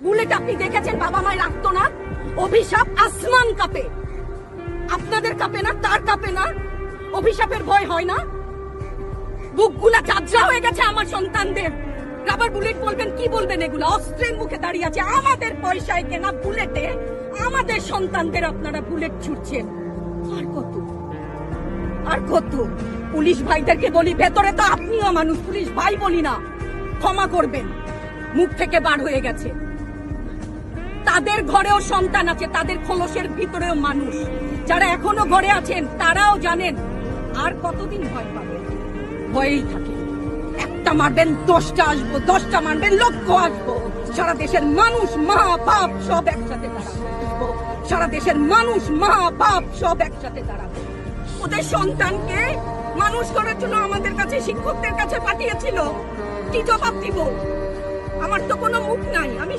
Bullet আপনি দেখেছেন বাবা মায় রাখতো না? অভিশাপ আসমান কাঁপে, আপনাদের কাঁপে না? তার কাঁপে না? অভিশাপের ভয় হয় না? বুকগুলা ঝাঁঝরা হয়ে গেছে আমার সন্তানদের। রাবার বুলেট বলবেন, কি বলবেন? এগুলো অস্ত্রের মুখে দাঁড়িয়ে আছে, আমাদের পয়সায় কেনা বুলেটে আমাদের সন্তানদের আপনারা বুলেট ছুটছেন। আর কত আর কত? পুলিশ ভাইদেরকে বলি, ভেতরে তো আপনিও মানুষ, পুলিশ ভাই বলি না, ক্ষমা করবেন, মুখ থেকে বার হয়ে গেছে। তাদের ঘরেও সন্তান আছে, তাদের খোলসের ভিতরেও মানুষ। যারা এখনো ঘরে আছেন তারাও জানেন আর কতদিন ভয় পাবেন। ভয়েই থাকে, একটা মারবেন 10টা আসবো, 10টা মারবেন লক্ষ আসবো। সারা দেশের মানুষ মা বাপ সব একসাথে দাঁড়াবে। সারা দেশের মানুষ মা বাপ সব একসাথে দাঁড়াবে। ওদের সন্তানকে মানুষ করার জন্য আমাদের কাছে, শিক্ষকদের কাছে পাঠিয়েছিল। কি জবাব দিব? আমার তো কোনো মুখ নাই, আমি